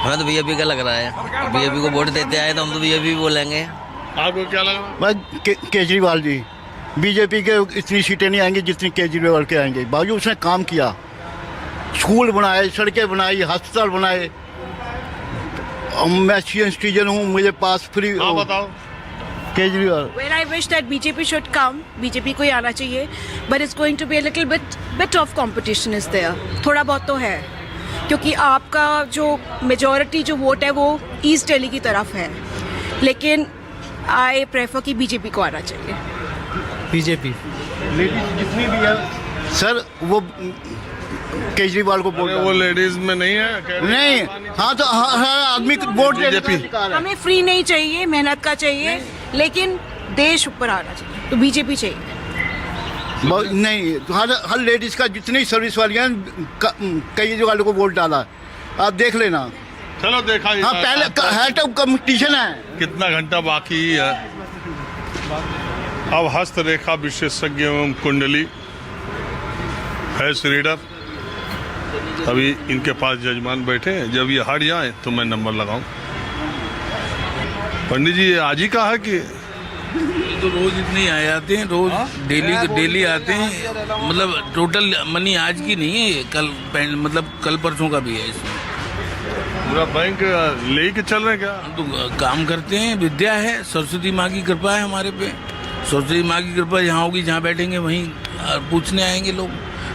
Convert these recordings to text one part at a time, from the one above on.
हमें तो बीजेपी का लग रहा है, बीजेपी को वोट देते आए तो हम तो बीजेपी बोलेंगे। आपको क्या लग रहा है? बस केजरीवाल जी, बीजेपी के इतनी सीटें नहीं आएंगी जितनी केजरीवाल के आएंगे। बावजूद उसने काम किया, स्कूल बनाए, सड़कें बनाई, अस्पताल बनाए। मैं सीनियर सिटीजन हूँ, मुझे पास फ्री। आप बताओ। Kejriwal. Well, I wish that BJP should come. BJP को ही आना चाहिए, but it's going to be a little bit of competition is there. थोड़ा बहुत तो है, क्योंकि आपका जो मेजॉरिटी जो वोट है वो ईस्ट दिल्ली की तरफ है, लेकिन आई प्रेफर कि बीजेपी को आना चाहिए। बीजेपी लेडीज जितनी भी है सर, वो केजरीवाल को वोट वो लेडीज में नहीं है नहीं। हाँ तो हर आदमी को वोट देने का अधिकार है। हमें फ्री नहीं चाहिए, मेहनत का चाहिए, लेकिन देश ऊपर आना चाहिए, तो बीजेपी चाहिए। नहीं, हर लेडीज का जितनी सर्विस वाली हैं केजरीवाल को वोट डाला, आप देख लेना। चलो देखा ही हाँ, पहले है तो कंपटीशन है। कितना घंटा बाकी है। अब हस्तरेखा विशेषज्ञ एवं कुंडली हैज रीडर, अभी इनके पास जजमान बैठे हैं। जब ये हट जाए तो मैं नंबर लगाऊं। पंडित जी, ये आज ही कहा है कि तो रोज इतने आ जाते हैं, रोज डेली आते हैं। मतलब टोटल मनी आज की नहीं है ये, कल मतलब कल परसों का भी है। इसमें पूरा बैंक ले के चल रहे हैं क्या? हम तो काम करते हैं, विद्या है, सरस्वती माँ की कृपा है हमारे पे। सरस्वती माँ की कृपा जहाँ होगी, जहाँ बैठेंगे वहीं पूछने आएंगे लोग।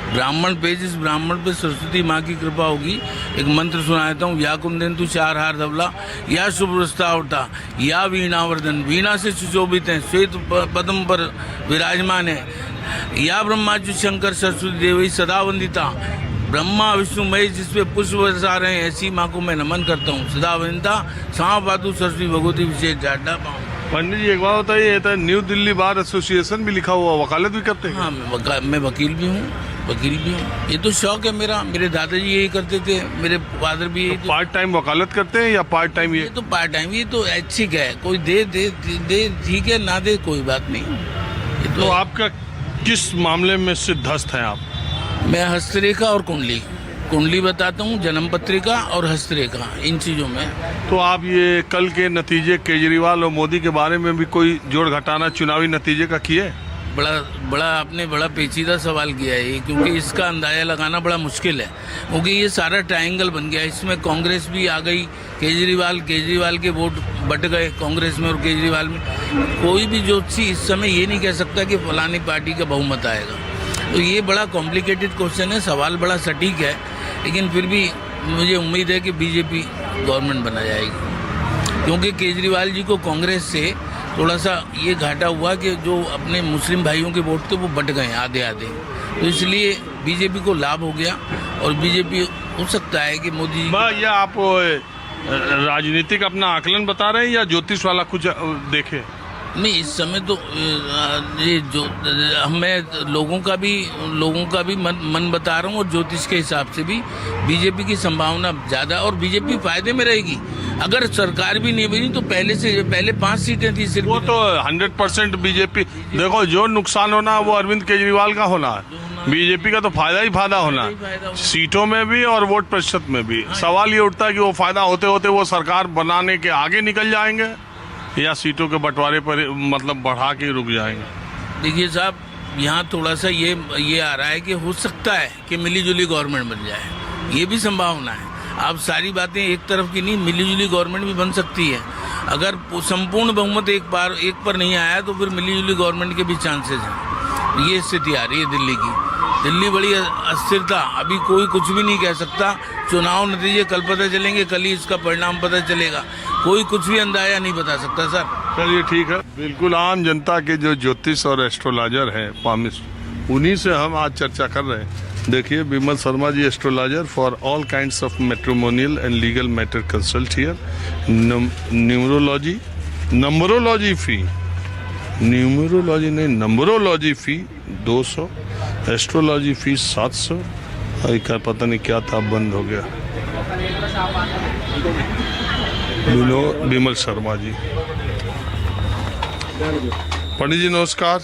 ब्राह्मण पे, जिस ब्राह्मण पे सरस्वती माँ की कृपा होगी, एक मंत्र सुना देता हूँ। या कुंदेंतु चार हार धवला, या शुभ्रस्ता उठा, या वीणावर्धन, वीणा से सुशोभित है, श्वेत पद्म पर विराजमान है, या ब्रह्माजु शंकर सरस्वती देवी सदा वंदिता, ब्रह्मा विष्णु महेश जिसपे पुष्प बरसा रहे हैं, ऐसी माँ को मैं नमन करता हूँ। सदा वंदिता सांव पातु सरस्वती भगवती विशेष जाड्डा पाऊँ। पंडित जी, एक बात बताइए, ये तो न्यू दिल्ली बार एसोसिएशन भी लिखा हुआ, वकालत भी करते हैं? हाँ, मैं वकील भी हूँ, ये तो शौक है मेरा। मेरे दादाजी यही करते थे, मेरे फादर भी यही। पार्ट टाइम वकालत करते हैं या पार्ट टाइम? ये तो पार्ट टाइम, ये तो ऐच्छिक है। कोई दे ठीक है, ना दे कोई बात नहीं। ये तो आपका किस मामले में सिद्धस्त हैं आप? मैं हस्तरेखा और कुंडली बताता हूँ, जन्म पत्रिका और हस्तरेखा, इन चीज़ों में। तो आप ये कल के नतीजे केजरीवाल और मोदी के बारे में भी कोई जोड़ घटाना चुनावी नतीजे का किए? बड़ा आपने बड़ा पेचीदा सवाल किया है, क्योंकि इसका अंदाजा लगाना बड़ा मुश्किल है, क्योंकि ये सारा ट्रायंगल बन गया। इसमें कांग्रेस भी आ गई, केजरीवाल के वोट बट गए कांग्रेस में और केजरीवाल में। कोई भी ज्योतिषी इस समय ये नहीं कह सकता कि फलानी पार्टी का बहुमत आएगा। तो ये बड़ा कॉम्प्लिकेटेड क्वेश्चन है, सवाल बड़ा सटीक है, लेकिन फिर भी मुझे उम्मीद है कि बीजेपी गवर्नमेंट बना जाएगी, क्योंकि केजरीवाल जी को कांग्रेस से थोड़ा सा ये घाटा हुआ कि जो अपने मुस्लिम भाइयों के वोट थे वो बट गए आधे, तो इसलिए बीजेपी को लाभ हो गया। और बीजेपी हो सकता है कि मोदी जी। या आप राजनीतिक अपना आकलन बता रहे हैं या ज्योतिष वाला कुछ देखे? नहीं, इस समय तो ये जो मैं लोगों का भी मन बता रहा हूँ, और ज्योतिष के हिसाब से भी बीजेपी की संभावना ज़्यादा, और बीजेपी फायदे में रहेगी। अगर सरकार भी नहीं बनी तो पहले 5 सीटें थी सिर्फ। वो तो 100% बीजेपी। देखो, जो नुकसान होना वो अरविंद केजरीवाल का होना है, बीजेपी का तो फायदा ही फायदा होना है, सीटों में भी और वोट प्रतिशत में भी। सवाल ये उठता है कि वो फायदा होते होते वो सरकार बनाने के आगे निकल जाएंगे या सीटों के बंटवारे पर मतलब बढ़ा के रुक जाएंगे। देखिए साहब, यहाँ थोड़ा सा ये आ रहा है कि हो सकता है कि मिलीजुली गवर्नमेंट बन जाए, ये भी संभावना है। आप सारी बातें एक तरफ की नहीं, मिलीजुली गवर्नमेंट भी बन सकती है। अगर संपूर्ण बहुमत एक पर नहीं आया तो फिर मिलीजुली गवर्नमेंट के भी चांसेस हैं। ये स्थिति आ रही है दिल्ली की। दिल्ली बड़ी अस्थिरता, अभी कोई कुछ भी नहीं कह सकता। चुनाव नतीजे कल पता चलेंगे, कल ही इसका परिणाम पता चलेगा। कोई कुछ भी अंदाजा नहीं बता सकता सर। चलिए ठीक है। बिल्कुल आम जनता के जो ज्योतिष और एस्ट्रोलॉजर हैं, पामिस्ट, उन्हीं से हम आज चर्चा कर रहे हैं। देखिए, Vimal Sharma ji, astrologer for all kinds of matrimonial and legal matter consult here. Numberology fee, numerology नहीं, नंबरोलॉजी फी 200, एस्ट्रोलॉजी फी 700। क्या पता नहीं क्या था, बंद हो गया। विमल शर्मा जी। पंडित जी नमस्कार।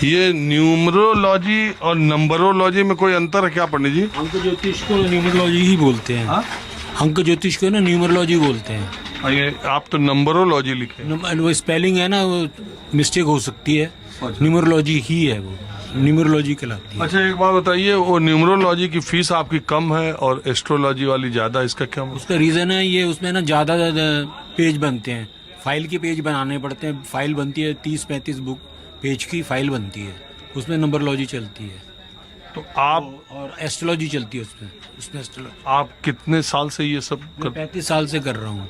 ये न्यूमरोलॉजी और नंबरोलॉजी में कोई अंतर है क्या पंडित जी? अंक ज्योतिष को न्यूमरोलॉजी ही बोलते हैं। हाँ? अंक ज्योतिष को ना न्यूमरोलॉजी बोलते हैं। ये आप तो नंबरोलॉजी लिखे। वो स्पेलिंग है ना, वो मिस्टेक हो सकती है। न्यूमरोलॉजी ही है, वो न्यूमरोलॉजी कहलाती है। अच्छा, एक बात बताइए, वो न्यूमरोलॉजी की फीस आपकी कम है और एस्ट्रोलॉजी वाली ज्यादा, इसका क्या मतलब? उसका रीज़न है ये, उसमें ना ज़्यादा पेज बनते हैं, फाइल के पेज बनाने पड़ते हैं। फाइल बनती है 30-35 बुक पेज की फाइल बनती है, उसमें नंबरोलॉजी चलती है। तो आप और एस्ट्रोलॉजी चलती है उसमें एस्ट्रोलॉजी। आप कितने साल से ये सब मैं 35 साल से कर रहा हूँ।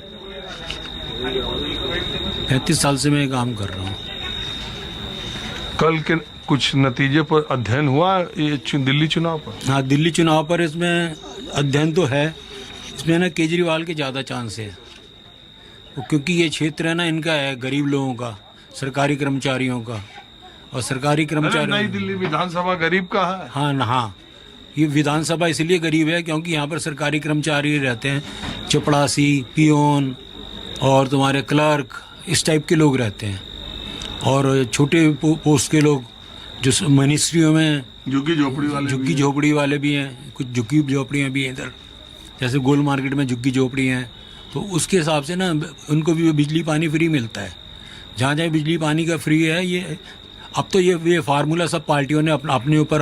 35 साल से मैं काम कर रहा हूँ। कल के कुछ नतीजे पर अध्ययन हुआ ये दिल्ली चुनाव पर? हाँ, दिल्ली चुनाव पर इसमें अध्ययन तो है। इसमें ना केजरीवाल के ज़्यादा चांस है, क्योंकि ये क्षेत्र है ना इनका है, गरीब लोगों का, सरकारी कर्मचारियों का। और सरकारी कर्मचारी, नई दिल्ली विधानसभा गरीब का है। हाँ ना, हाँ, ये विधानसभा इसलिए गरीब है क्योंकि यहाँ पर सरकारी कर्मचारी रहते हैं, चपड़ासी, पियोन और तुम्हारे क्लर्क, इस टाइप के लोग रहते हैं। और छोटे पोस्ट के लोग जो मिनिस्ट्रियों में, झुग्गी झोपड़ी वाले भी हैं, कुछ झुग्गी झोपड़ियाँ भी हैं इधर, जैसे गोल मार्केट में झुग्गी झोपड़ी हैं। तो उसके हिसाब से ना उनको भी बिजली पानी फ्री मिलता है। जहाँ जहाँ बिजली पानी का फ्री है, ये अब तो ये फार्मूला सब पार्टियों ने अपने ऊपर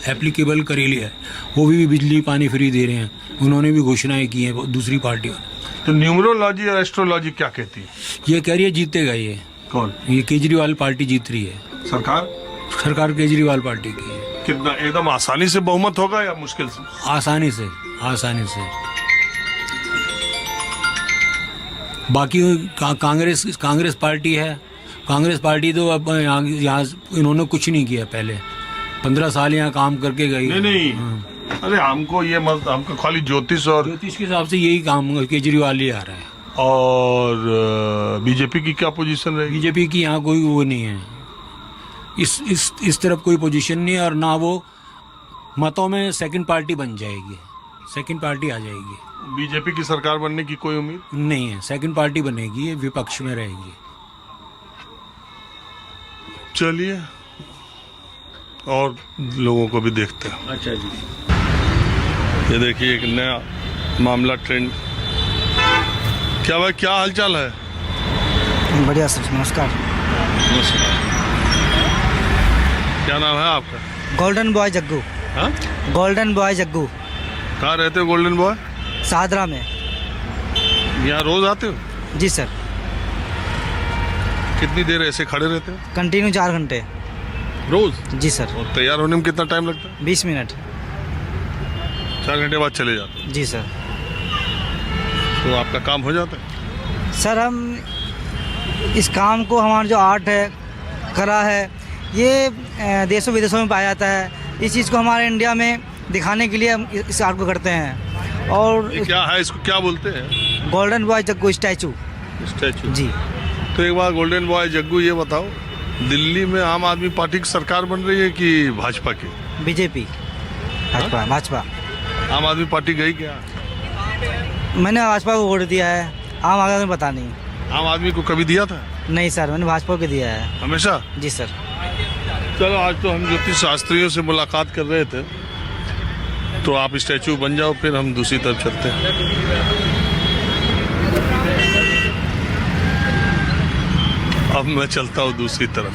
एप्लीकेबल कर ही लिया है। वो भी बिजली पानी फ्री दे रहे हैं, उन्होंने भी घोषणाएं की हैं दूसरी पार्टियों ने। तो न्यूमरोलॉजी और एस्ट्रोलॉजी क्या कहती है? ये कह रही है जीतेगा ये। कौन? ये केजरीवाल पार्टी जीत रही है। सरकार केजरीवाल पार्टी की है। कितना एकदम आसानी से बहुमत होगा या मुश्किल से? आसानी से। बाकी कांग्रेस पार्टी है। कांग्रेस पार्टी तो अब यहाँ इन्होंने कुछ नहीं किया। पहले 15 साल यहाँ काम करके गई। नहीं। अरे हमको हमको खाली ज्योतिष के हिसाब से यही काम केजरीवाल ही आ रहा है। और बीजेपी की क्या पोजीशन रहेगी? बीजेपी की यहाँ कोई वो नहीं है, इस तरफ कोई पोजीशन नहीं है। और ना वो मतों में सेकंड पार्टी बन जाएगी, सेकंड पार्टी आ जाएगी। बीजेपी की सरकार बनने की कोई उम्मीद नहीं है, सेकंड पार्टी बनेगी, विपक्ष में रहेगी। चलिए और लोगों को भी देखते हैं। अच्छा जी, ये देखिए एक नया मामला ट्रेंड। क्या भाई, क्या हालचाल है? बढ़िया सर, नमस्कार। क्या नाम है आपका? Golden boy Jaggu. हाँ? Golden boy Jaggu. कहाँ रहते हो गोल्डन बॉय? सादरा में। यहाँ रोज आते हो? जी सर। कितनी देर ऐसे खड़े रहते हो? कंटिन्यू 4 घंटे रोज? जी सर। और तैयार होने में कितना टाइम लगता है? 20 मिनट। 4 घंटे बाद चले जाते हो? जी सर। तो आपका काम हो जाता है? सर हम इस काम को, हमारा जो आर्ट है, कला है, ये देशों विदेशों में पाया जाता है। इस चीज़ को हमारे इंडिया में दिखाने के लिए हम इस आर्ट को करते हैं। और ये क्या है, इसको क्या बोलते हैं? Golden boy Jaggu statue. जी। तो एक बार गोल्डन बॉय जग्गू ये बताओ, दिल्ली में आम आदमी पार्टी की सरकार बन रही है कि भाजपा की? बीजेपी। भाजपा। आम आदमी पार्टी गई क्या? मैंने भाजपा को वोट दिया है, आम आदमी पता नहीं। आम आदमी को कभी दिया था? नहीं सर, मैंने भाजपा को दिया है हमेशा। जी सर। चलो, आज तो हम ज्योतिष शास्त्रियों से मुलाकात कर रहे थे, तो आप स्टैचू बन जाओ, फिर हम दूसरी तरफ चलते हैं। अब मैं चलता हूँ दूसरी तरफ।